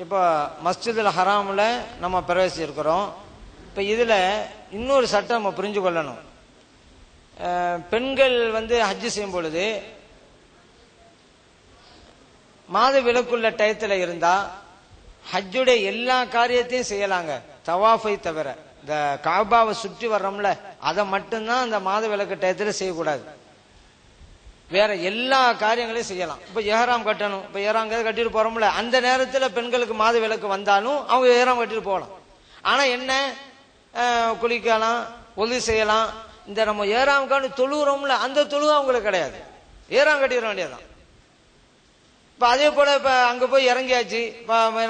இப்போ மஸ்ஜிதுல் ஹராமில் நம்ம பிரவேசிச்சிருக்கிறோம். இப்போ இதில் இன்னொரு சட்டம் நம்ம புரிஞ்சு கொள்ளணும். பெண்கள் ஹஜ்ஜு செய்யும் பொழுது மாத விலக்குள்ள டயத்தில் இருந்தா ஹஜ்ஜுடைய எல்லா காரியத்தையும் செய்யலாங்க, தவாஃபை தவிர. இந்த காபாவை சுற்றி வர்றோம்ல, அதை மட்டும்தான் அந்த மாத விலக்கு டயத்தில் செய்யக்கூடாது. வேற எல்லா காரியங்களையும் செய்யலாம். இப்ப ஏஹராம் கட்டணும், இப்ப ஏஹராம் கட்டிட்டு போறோம்ல, அந்த நேரத்தில் பெண்களுக்கு மாத விலக்கு வந்தாலும் அவங்க ஏஹராம் கட்டிட்டு போகலாம். ஆனா என்ன, குளிக்கலாம், ஒலி செய்யலாம். இந்த நம்ம ஏஹராம்கான தொழுகிறோம்ல, அந்த தொழுவு அவங்களுக்கு கிடையாது, ஏஹராம் கட்டிட வேண்டியதான். இப்ப அதே போல இப்ப அங்க போய் இறங்கியாச்சு,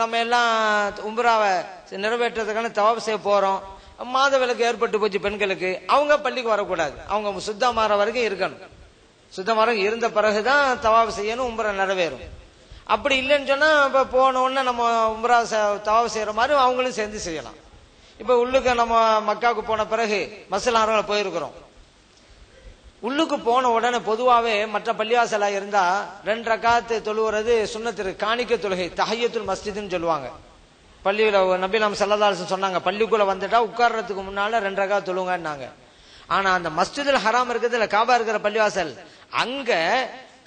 நம்ம எல்லாம் உம்ராவை நிறைவேற்றதுக்கான தவாப் செய்ய போறோம். மாத விலக்கு ஏற்பட்டு போச்சு பெண்களுக்கு, அவங்க பள்ளிக்கு வரக்கூடாது, அவங்க சுத்தமாற வரைக்கும் இருக்கணும். சுத்தமாக இருந்த பிறகுதான் தவாப் செய்யணும், உம்ரா நிறைவேறும். அப்படி இல்லைன்னு சொன்னா இப்ப போன உடனே நம்ம உம்ரா தவாப் செய்யற மாதிரி அவங்களும் சேர்ந்து செய்யலாம். இப்ப உள்ளுக்கு நம்ம மக்காவுக்கு போன பிறகு மஸ்ஜிதுல் போயிருக்கிறோம். உள்ளுக்கு போன உடனே பொதுவாவே மற்ற பள்ளிவாசலா இருந்தா 2 ரக்காத்து தொழுவுறது சுன்னத்து, காணிக்க தொழுகை, தஹியத்துல் மஸ்ஜித்னு சொல்லுவாங்க. பள்ளியில நபி நாம் ஸல்லல்லாஹு அலைஹி வஸல்லம் சொன்னாங்க, பள்ளிக்குள்ள வந்துட்டா உட்கார்றதுக்கு முன்னால 2 ரக்காத் தொழுங்கன்னாங்க. ஆனா அந்த மஸ்ஜிதுல் ஹராம் இருக்குது, காபா இருக்கிற பள்ளிவாசல், அங்க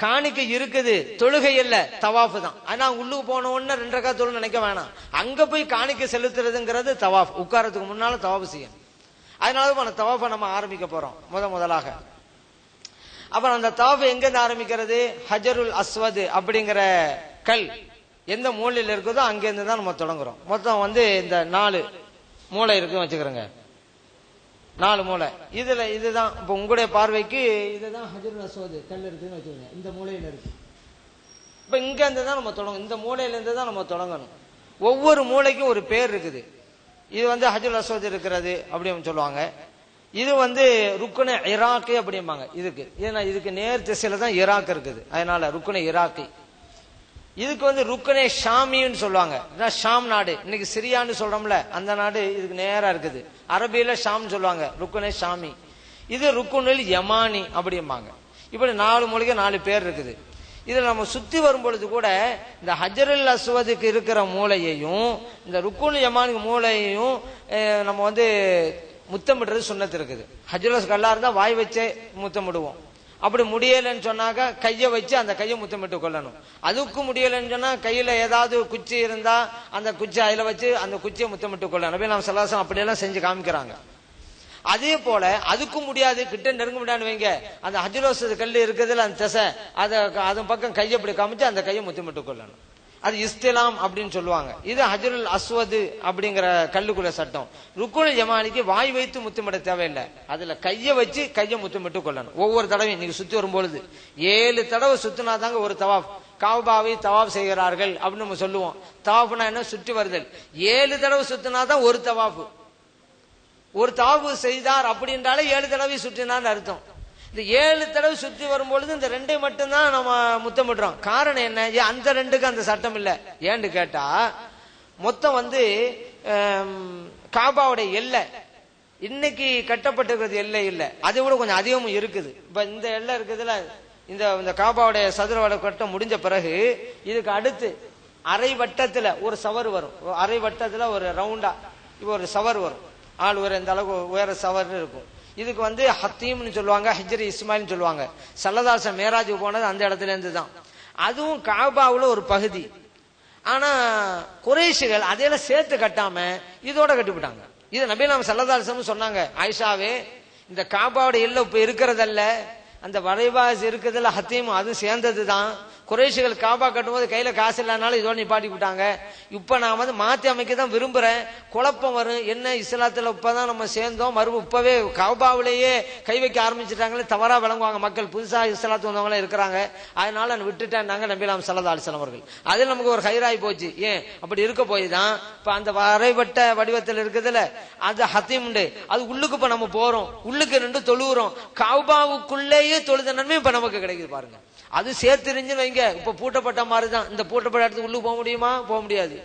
காணிக்கை இருக்குது, தொழுகை இல்ல, தவாஃப் தான். ஆனா உள்ளுக்கு போன உடனே 2 ரக்காத் தொழு நினைக்க வேணாம், அங்க போய் காணிக்கை செலுத்துறதுங்கிறது தவாஃப், உட்காரத்துக்கு முன்னால தவாஃப் செய்யணும். அதனால தவாஃபை நம்ம ஆரம்பிக்க போறோம் முதலாக. அப்புறம் அந்த தவாஃப் எங்க இருந்து ஆரம்பிக்கிறது, ஹஜருல் அஸ்வத் அப்படிங்கிற கல் எந்த மூலையில் இருக்குதோ அங்கிருந்து தான் நம்ம தொடங்குறோம். மொத்தம் இந்த 4 மூளை இருக்குன்னு வச்சுக்கிறோங்க, 4 மூளை. இதுதான் இப்ப உங்களுடைய பார்வைக்கு இதுதான் ஹஜருல் அஸ்வத் கல் இருக்குன்னு வச்சுக்கோங்க, இந்த மூலையில இருக்கு. இப்ப இங்க இருந்து தான் நம்ம தொடங்கணும், இந்த மூலையில இருந்து தான் நம்ம தொடங்கணும். ஒவ்வொரு மூளைக்கும் ஒரு பேர் இருக்குது. இது ஹஜருல் அஸ்வத் இருக்கிறது அப்படின்னு சொல்லுவாங்க. இது ருக்குனே இராக்கி அப்படிம்பாங்க. இதுக்கு நேர் திசையில தான் ஈராக் இருக்குது, அதனால ருக்குனே இராக்கி. இதுக்கு ருக்குனே ஷாமின்னு சொல்லுவாங்க, ஷாம் நாடு, இன்னைக்கு சிரியான்னு சொல்றோம்ல அந்த நாடு இதுக்கு நேரா இருக்குது. அரபியில ஷாம் சொல்லுவாங்க, ருக்குனே ஷாமி. இது ருக்குனுல் யமானி அப்படிம்பாங்க. இப்படி 4 மூலைக்கு 4 பேர் இருக்குது. இதுல நம்ம சுத்தி வரும் பொழுது கூட இந்த ஹஜருல் அஸ்வதுக்கு இருக்கிற மூலையையும் இந்த ருக்குனுல் யமானி மூலையையும் நம்ம முத்தமிடுறது சுன்னத்து இருக்குது. ஹஜ்ரஸ் கல்லா இருந்தா வாய் வச்சே முத்தமிடுவோம். அப்படி முடியலன்னு சொன்னாக்க கையை வச்சு அந்த கையை முத்தமிட்டு கொள்ளணும். அதுக்கு முடியலன்னு சொன்னா கையில ஏதாவது குச்சி இருந்தா அந்த குச்சி அதில வச்சு அந்த குச்சியை முத்தமிட்டு கொள்ளணும். நபி நாம் ஸல்லல்லாஹு அலைஹி வஸல்லம் அப்படியெல்லாம் செஞ்சு காமிக்கிறாங்க. அதே போல அதுக்கும் முடியாது, கிட்ட நெருங்க முடியாது வைங்க, அந்த ஹஜ்ரஸ் கல்லு இருக்குதுல அந்த திசை, அது பக்கம் கையை அப்படி காமிச்சு அந்த கையை முத்தமிட்டு கொள்ளணும். அது இஸ்திலாம் அப்படின்னு சொல்லுவாங்க. இது ஹஜருல் அஸ்வத் அப்படிங்கிற கல்லுக்குள்ள சட்டம். ருக்குனுல் யமானிக்கு வாய் வைத்து முத்தமிட தேவையில்லை, அதுல கையை வச்சு கையை முத்தமிட்டு கொள்ளணும். ஒவ்வொரு தடவையும் நீங்க சுத்தி வரும்பொழுது 7 தடவை சுத்தினாதாங்க ஒரு தவாப். காபாவை தவாப் செய்கிறார்கள் அப்படின்னு நம்ம சொல்லுவோம். தவாப்னா என்ன, சுற்றி வருதல். 7 தடவை சுத்தினாதான் ஒரு தவாப். ஒரு தவாப் செய்தார் அப்படின்றாலே 7 தடவை சுற்றினான்னு அர்த்தம். இந்த 7 தடவை சுற்றி வரும்பொழுது இந்த 2 மட்டும்தான் நம்ம முத்தமிடுறோம். காரணம் என்ன, அந்த 2க்கு அந்த சட்டம் இல்லை. ஏன்னு கேட்டா மொத்தம் காபாவுடைய எல்லை இன்னைக்கு கட்டப்பட்டிருக்கிறது எல்லை இல்லை, அதை விட கொஞ்சம் அதிகமும் இருக்குது. இப்ப இந்த எல்லை இருக்குதுல, இந்த காபாவுடைய சதுர வட்டம் முடிஞ்ச பிறகு இதுக்கு அடுத்து அரை வட்டத்துல ஒரு சவர் வரும். அரை வட்டத்துல ஒரு ரவுண்டா இப்ப ஒரு சவர் வரும், ஆள் ஒரு இந்த அளவுக்கு உயர சவர் இருக்கும். இதுக்கு ஹத்தீம்னு சொல்லுவாங்க, ஹிஜ்ரி இஸ்மாயில்னு சொல்லுவாங்க. ஸல்லல்லாஹு மேராஜுக்கு போனது அந்த இடத்துல இருந்து தான். அதுவும் காபாவுல ஒரு பகுதி. ஆனா குறைஷிகள் அதையெல்லாம் சேர்த்து கட்டாம இதோட கட்டிவிட்டாங்க. இது நபி நாம் ஸல்லல்லாஹு அலைஹி வஸல்லம் சொன்னாங்க, ஆயிஷாவே இந்த காபாவோட எல்லை இப்ப இருக்கிறதல்ல, அந்த வரைவாசி இருக்குதுல்ல ஹத்தீம், அது சேர்ந்தது தான். குறைஷிகள் காபா கட்டும்போது கையில காசு இல்லாதனால இதோட நிப்பாட்டி விட்டாங்க. இப்ப நான் மாத்தி அமைக்க தான் விரும்புறேன், குழப்பம் வரும். என்ன இஸ்லாத்துல இப்பதான் நம்ம சேர்ந்தோம், இப்பவே காபாவிலேயே கை வைக்க ஆரம்பிச்சுட்டாங்களே, தவறா விளங்குவாங்க மக்கள், புதுசா இஸ்லாத்து வந்தவங்க இருக்கிறாங்க, அதனால நான் விட்டுட்டேன்னாங்க நபி நாம் ஸல்லல்லாஹு அலைஹி வஸல்லம் அவர்கள். அதில் நமக்கு ஒரு ஹைராய் போச்சு. ஏன் அப்படி இருக்க போய் தான் இப்ப அந்த வரைவட்ட வடிவத்தில் இருக்குதுல்ல அது ஹத்தீம் உண்டு, அது உள்ளுக்கு இப்ப நம்ம போறோம், உள்ளுக்கு நின்று தொழுகிறோம், காபாவுக்குள்ளேயே தொழுத நன்மை இப்ப நமக்கு கிடைக்குது பாருங்க. அது சேர்த்துருந்துன்னு வைங்க, இப்ப பூட்டப்பட்ட மாதிரிதான். இந்த பூட்டப்பட்ட இடத்துக்கு உள்ளுக்கு போக முடியுமா, போக முடியாது.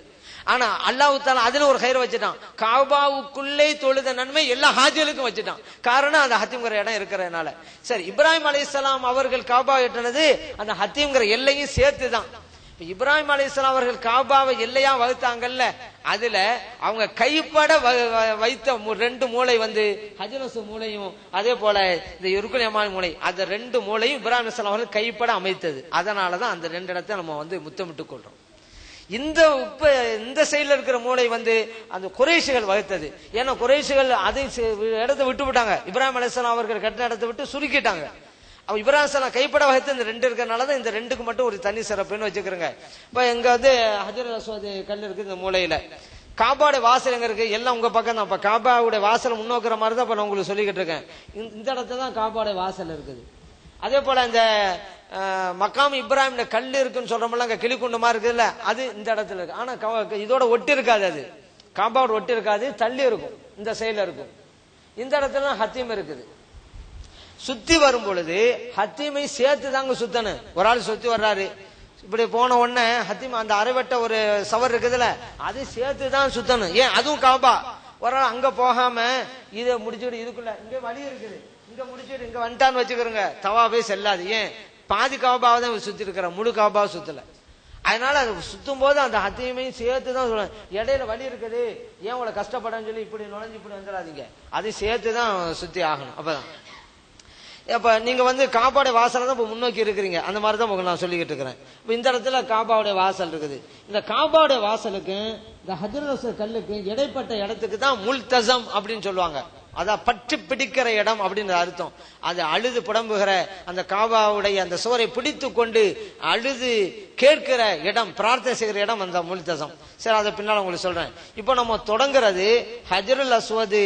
ஆனா அல்லாஹ் தஆலா அதுல ஒரு கயிறு வச்சுட்டான், காபாவுக்குள்ளே தொழுத நன்மை எல்லா ஹாஜிகளுக்கும் வச்சுட்டான். காரணம் அந்த ஹத்தீம்ங்கிற இடம் இருக்கிறதுனால. சரி, இப்ராஹிம் அலைஹிஸ்ஸலாம் அவர்கள் காபா எட்டினது அந்த ஹத்தீம்ங்கிற எல்லையும் சேர்த்துதான். இப்ராஹிம் அலைஹிஸ்ஸலாம் அவர்கள் காபாவை எல்லையா வகுத்தாங்கல்ல, அதுல அவங்க கைப்பட வைத்த 2 மூளை ஹஜ்ரஸ் மூளையும் அதே போல இந்த ருக்குன் யமானி மூளை, அந்த 2 மூளையும் இப்ராஹிம் அலைஹிஸ்ஸலாம் அவர்கள் கைப்பட அமைத்தது. அதனாலதான் அந்த 2 இடத்தை நம்ம முத்தமிட்டு கொள்றோம். இந்த சைடுல இருக்கிற மூளை அந்த குறைஷிகள் வகுத்தது. ஏன்னா குறைஷிகள் அதை இடத்தை விட்டு விட்டாங்க, இப்ராஹிம் அலைஹிஸ்ஸலாம் அவர்கள் கட்டின இடத்தை விட்டு சுருக்கிட்டாங்க. அவ இப்ராஹிம் அலைஹிஸ்ஸலாம் கைப்பட வகுத்து இந்த 2 இருக்கிறனாலதான் இந்த 2க்கு மட்டும் ஒரு தனி சிறப்புன்னு வச்சுக்கிறோங்க. இப்ப எங்க ஹஜ்ரல் அஸ்வத் கல் இருக்கு இந்த மூலையில. காபாவுடைய வாசல் எங்க இருக்கு? எல்லாம் உங்க பக்கம் தான். இப்ப காபாவுடைய வாசல் முன்னோக்கிற மாதிரி தான் இப்ப நான் உங்களுக்கு சொல்லிக்கிட்டு இருக்கேன். இந்த இடத்துல தான் காபாவுடைய வாசல் இருக்குது. அதே போல இந்த மக்காம் இப்ராஹிம் கல் இருக்குன்னு சொல்றோம்ல, அங்க கிளிக்குண்டு மாதிரி இருக்குதுல்ல, அது இந்த இடத்துல இருக்கு. ஆனா இதோட ஒட்டி இருக்காது, அது காபாவோட ஒட்டி இருக்காது, தள்ளி இருக்கும், இந்த சைடுல இருக்கும். இந்த இடத்துல ஹத்தீம் இருக்குது. சுத்தி வரும் பொழுது ஹத்தீமை சேர்த்து தாங்க சுத்தணும். ஒரு ஆள் சுத்தி வர்றாரு, இப்படி போன உடனே ஹத்தீம் அந்த அரைவட்ட ஒரு சவர் இருக்குதுல்ல, அது சேர்த்து தான் சுத்தணும். ஏன்? அதுவும் காபா. ஒரு ஆள் அங்க போகாம இதை முடிச்சுட்டு இதுக்குள்ள இங்க வழி இருக்குது, இங்க முடிச்சுட்டு இங்க வந்துட்டான்னு வச்சுக்கிறோங்க, தவாபே செல்லாது. ஏன்? பாதி காபாவை தான் சுத்தி இருக்கிற, முழு காபாவை சுத்தல. அதனால அது சுத்தும் போது அந்த ஹத்தீமையும் சேர்த்து தான் சொல்லணும். இடையில வழி இருக்குது, ஏன் உங்களை கஷ்டப்படன்னு சொல்லி இப்படி நுழைஞ்சு இப்படி வந்துடாதீங்க, அதை சேர்த்து தான் சுத்தி ஆகணும். அப்பதான் இப்ப நீங்க காபாவுடைய வாசல தான் முன்னோக்கி இருக்கிறீங்க, அந்த மாதிரி தான் நான் சொல்லிக்கிட்டு இருக்கிறேன். இப்ப இந்த இடத்துல காபாவுடைய வாசல் இருக்குது. இந்த காபாவுடைய வாசலுக்கு இந்த ஹஜ்ரல் அஸ்வத் கல்லுக்கு இடைப்பட்ட இடத்துக்கு தான் முல்தஸம் அப்படின்னு சொல்லுவாங்க. அதான் பற்றி பிடிக்கிற இடம் அப்படின்னு அர்த்தம். அது அழுது புடம்புகிற அந்த காபாவுடைய அந்த சுவரை பிடித்து கொண்டு அழுது கேட்கிற இடம், பிரார்த்தனை செய்கிற இடம் அந்த முல்தஸம். சரி, அதை பின்னால உங்களுக்கு சொல்றேன். இப்போ நம்ம தொடங்குறது ஹஜ்ரல் அஸ்வத்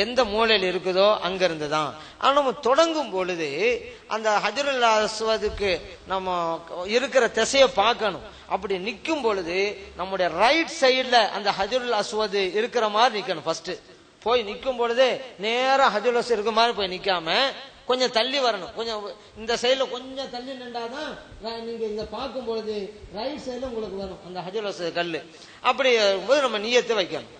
எந்த மூலையில் இருக்குதோ அங்க இருந்துதான். ஆனா நம்ம தொடங்கும் பொழுது அந்த ஹஜ்ரல் அஸ்வதுக்கு நம்ம இருக்கிற திசையை பார்க்கணும். அப்படி நிற்கும் பொழுது நம்முடைய ரைட் சைடுல அந்த ஹஜ்ரல் அஸ்வத் இருக்கிற மாதிரி நிக்கணும். ஃபர்ஸ்ட் போய் நிற்கும் பொழுது நேரா ஹஜ்ரல் அஸ்வத் இருக்க மாதிரி போய் நிக்காம கொஞ்சம் தள்ளி வரணும். கொஞ்சம் இந்த சைடுல கொஞ்சம் தள்ளி நின்றாதான் நீங்க இங்க பார்க்கும் பொழுது ரைட் சைடுல உங்களுக்கு வரும் அந்த ஹஜ்ரல் அஸ்வத் கல்லு. அப்படி போது நம்ம நியத்தை வைக்கணும்.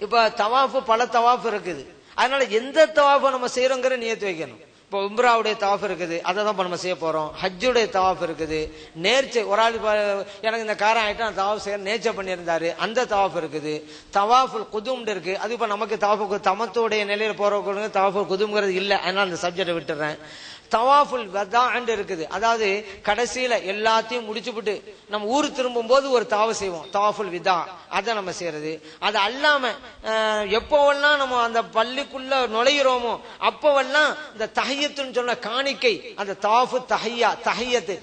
இப்ப தவாஃபு பல தவாஃப் இருக்குது, அதனால எந்த தவாஃபை நம்ம செய்யறோங்கிற நியத்து வைக்கணும். இப்போ உம்ராவுடைய தவாஃப் இருக்குது, அதை தான் நம்ம செய்ய போறோம். ஹஜ்ஜுடைய தவாஃப் இருக்குது, நேர்ச்சை. ஒரு ஆள் எனக்கு இந்த காரம் ஆயிட்டா தவாஃப் செய்ய நேர்ச்சை பண்ணியிருந்தாரு, அந்த தவாஃப் இருக்குது. தவாஃபுல் குதும் இருக்கு, அது இப்ப நமக்கு தவாஃபு தமத்துடைய நிலையில போறவங்க தவாஃபுல் குதும்ங்கிறது இல்லை, அதனால இந்த சப்ஜெக்டை விட்டுறேன். தவாஃபுல் வதாஅன் இருக்குது, அதாவது கடைசியில எல்லாத்தையும் முடிச்சுவிட்டு நம்ம ஊர் திரும்பும் போது ஒரு தவாஃப் செய்வோம், தவாஃபுல் விதா. அதை நம்ம செய்யறது. அது அல்லாம எப்போவெல்லாம் நம்ம அந்த பள்ளிக்குள்ள நுழைகிறோமோ அப்போவெல்லாம் இந்த தஹியத்துன்னு சொன்ன காணிக்கை, அந்த தவாஃபு தஹியா, தஹியத்து